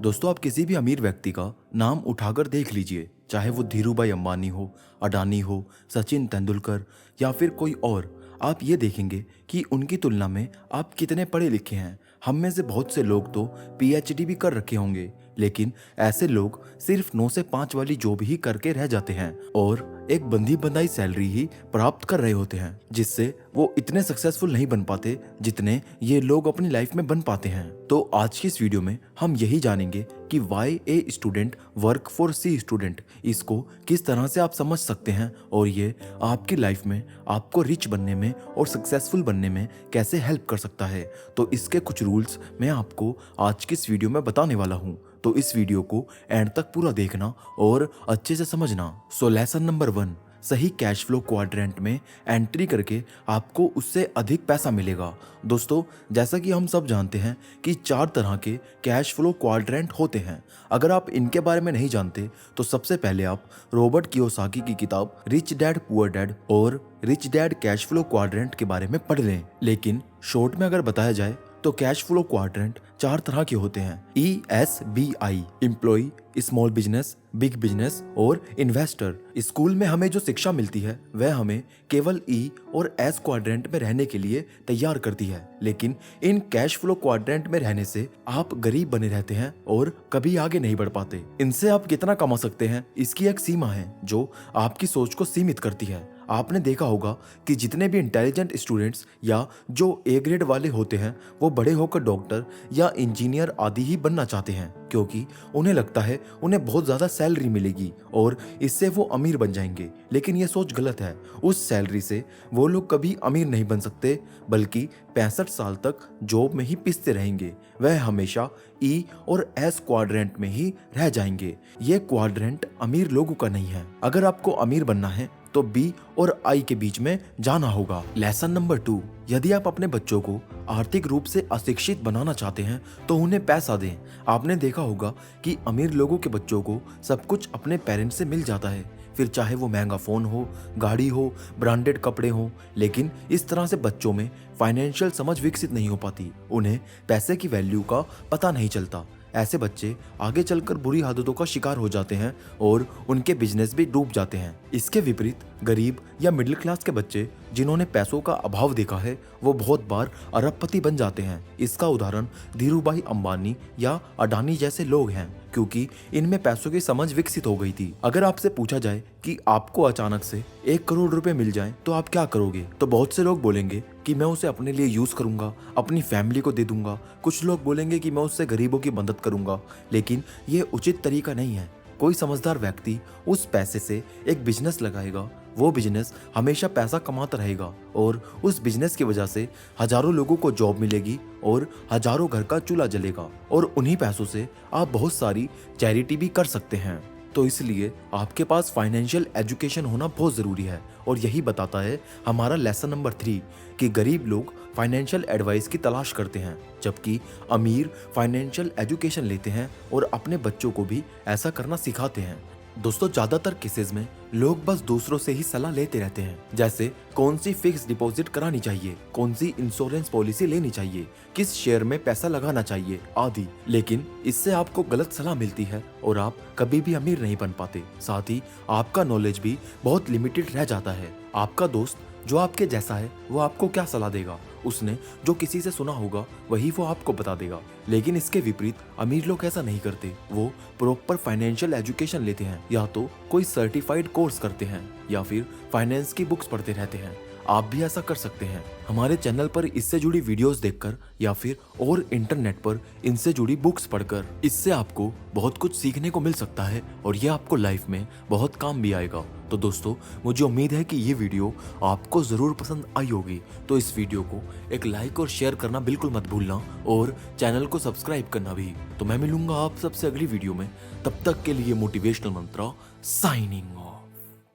दोस्तों, आप किसी भी अमीर व्यक्ति का नाम उठाकर देख लीजिए, चाहे वो धीरूभाई अंबानी हो, अडानी हो, सचिन तेंदुलकर या फिर कोई और। आप ये देखेंगे कि उनकी तुलना में आप कितने पढ़े लिखे हैं। हम में से बहुत से लोग तो पीएचडी भी कर रखे होंगे, लेकिन ऐसे लोग सिर्फ 9 से 5 वाली जॉब ही करके रह जाते हैं और एक बंधी बंधाई सैलरी ही प्राप्त कर रहे होते हैं, जिससे वो इतने सक्सेसफुल नहीं बन पाते जितने ये लोग अपनी लाइफ में बन पाते हैं। तो आज की इस वीडियो में हम यही जानेंगे कि why A student work for C student, इसको किस तरह से आप समझ सकते हैं और ये आपकी लाइफ में आपको रिच बनने में और सक्सेसफुल बनने में कैसे हेल्प कर सकता है। तो इसके कुछ रूल्स मैं आपको आज की इस वीडियो में बताने वाला हूँ, तो इस वीडियो को एंड तक पूरा देखना और अच्छे से समझना। सो लेसन नंबर 1, सही कैश फ्लो क्वाड्रेंट में एंट्री करके आपको उससे अधिक पैसा मिलेगा। दोस्तों, जैसा कि हम सब जानते हैं कि 4 तरह के कैश फ्लो क्वाड्रेंट होते हैं। अगर आप इनके बारे में नहीं जानते तो सबसे पहले आप रॉबर्ट कियोसाकी की किताब रिच डैड पुअर डैड और rich dad cash flow quadrant के बारे में पढ़ लें। लेकिन शॉर्ट में अगर बताया जाए तो कैश फ्लो क्वाड्रेंट 4 तरह के होते हैं: ESBI, employ, small business, big business और इन्वेस्टर। स्कूल में हमें जो शिक्षा मिलती है वह हमें केवल E और S क्वाड्रेंट में रहने के लिए तैयार करती है, लेकिन इन कैश फ्लो क्वाड्रेंट में रहने से आप गरीब बने रहते हैं और कभी आगे नहीं बढ़ पाते। इनसे आप कितना कमा सकते हैं इसकी एक सीमा है जो आपकी सोच को सीमित करती है। आपने देखा होगा कि जितने भी इंटेलिजेंट स्टूडेंट्स या जो ए ग्रेड वाले होते हैं वो बड़े होकर डॉक्टर या इंजीनियर आदि ही बनना चाहते हैं, क्योंकि उन्हें लगता है उन्हें बहुत ज़्यादा सैलरी मिलेगी और इससे वो अमीर बन जाएंगे। लेकिन ये सोच गलत है। उस सैलरी से वो लोग कभी अमीर नहीं बन सकते, बल्कि 65 साल तक जॉब में ही पिसते रहेंगे। वह हमेशा E और S क्वाड्रेंट में ही रह जाएंगे। ये क्वाड्रेंट अमीर लोगों का नहीं है। अगर आपको अमीर बनना है तो B और I के बीच में जाना होगा। लेसन नंबर 2, यदि आप अपने बच्चों को आर्थिक रूप से अशिक्षित बनाना चाहते हैं तो उन्हें पैसा दें। आपने देखा होगा कि अमीर लोगों के बच्चों को सब कुछ अपने पेरेंट्स से मिल जाता है, फिर चाहे वो महंगा फ़ोन हो, गाड़ी हो, ब्रांडेड कपड़े हो, लेकिन इस तरह से बच्चों में फाइनेंशियल समझ विकसित नहीं हो पाती। उन्हें पैसे की वैल्यू का पता नहीं चलता। ऐसे बच्चे आगे चलकर बुरी आदतों का शिकार हो जाते हैं और उनके बिजनेस भी डूब जाते हैं। इसके विपरीत गरीब या मिडिल क्लास के बच्चे जिन्होंने पैसों का अभाव देखा है वो बहुत बार अरबपति बन जाते हैं। इसका उदाहरण धीरूभाई अंबानी या अडानी जैसे लोग हैं, क्योंकि इनमें पैसों की समझ विकसित हो गई थी। अगर आपसे पूछा जाए कि आपको अचानक से 1 करोड़ रुपए मिल जाए तो आप क्या करोगे, तो बहुत से लोग बोलेंगे कि मैं उसे अपने लिए यूज करूंगा, अपनी फैमिली को दे दूंगा। कुछ लोग बोलेंगे कि मैं उससे गरीबों की मदद करूंगा, लेकिन ये उचित तरीका नहीं है। कोई समझदार व्यक्ति उस पैसे से एक बिजनेस लगाएगा। वो बिजनेस हमेशा पैसा कमाता रहेगा और उस बिजनेस की वजह से हजारों लोगों को जॉब मिलेगी और हजारों घर का चूल्हा जलेगा और उन्हीं पैसों से आप बहुत सारी चैरिटी भी कर सकते हैं। तो इसलिए आपके पास फाइनेंशियल एजुकेशन होना बहुत ज़रूरी है और यही बताता है हमारा लेसन नंबर 3 कि गरीब लोग फाइनेंशियल एडवाइस की तलाश करते हैं, जबकि अमीर फाइनेंशियल एजुकेशन लेते हैं और अपने बच्चों को भी ऐसा करना सिखाते हैं। दोस्तों, ज़्यादातर केसेस में लोग बस दूसरों से ही सलाह लेते रहते हैं, जैसे कौन सी फिक्स डिपॉजिट करानी चाहिए, कौन सी इंश्योरेंस पॉलिसी लेनी चाहिए, किस शेयर में पैसा लगाना चाहिए आदि। लेकिन इससे आपको गलत सलाह मिलती है और आप कभी भी अमीर नहीं बन पाते। साथ ही आपका नॉलेज भी बहुत लिमिटेड रह जाता है। आपका दोस्त जो आपके जैसा है वो आपको क्या सलाह देगा, उसने जो किसी से सुना होगा वही वो आपको बता देगा। लेकिन इसके विपरीत अमीर लोग ऐसा नहीं करते। वो प्रॉपर फाइनेंशियल एजुकेशन लेते हैं, या तो कोई सर्टिफाइड कोर्स करते हैं या फिर फाइनेंस की बुक्स पढ़ते रहते हैं। आप भी ऐसा कर सकते हैं हमारे चैनल पर इससे जुड़ी वीडियोस देखकर या फिर और इंटरनेट पर इनसे जुड़ी बुक्स पढ़कर। इससे आपको बहुत कुछ सीखने को मिल सकता है और ये आपको लाइफ में बहुत काम भी आएगा। तो दोस्तों, मुझे उम्मीद है कि ये वीडियो आपको ज़रूर पसंद आई होगी। तो इस वीडियो को एक लाइक और शेयर करना बिल्कुल मत भूलना और चैनल को सब्सक्राइब करना भी। तो मैं मिलूंगा आप सबसे अगली वीडियो में। तब तक के लिए मोटिवेशनल मंत्रा साइनिंग ऑफ।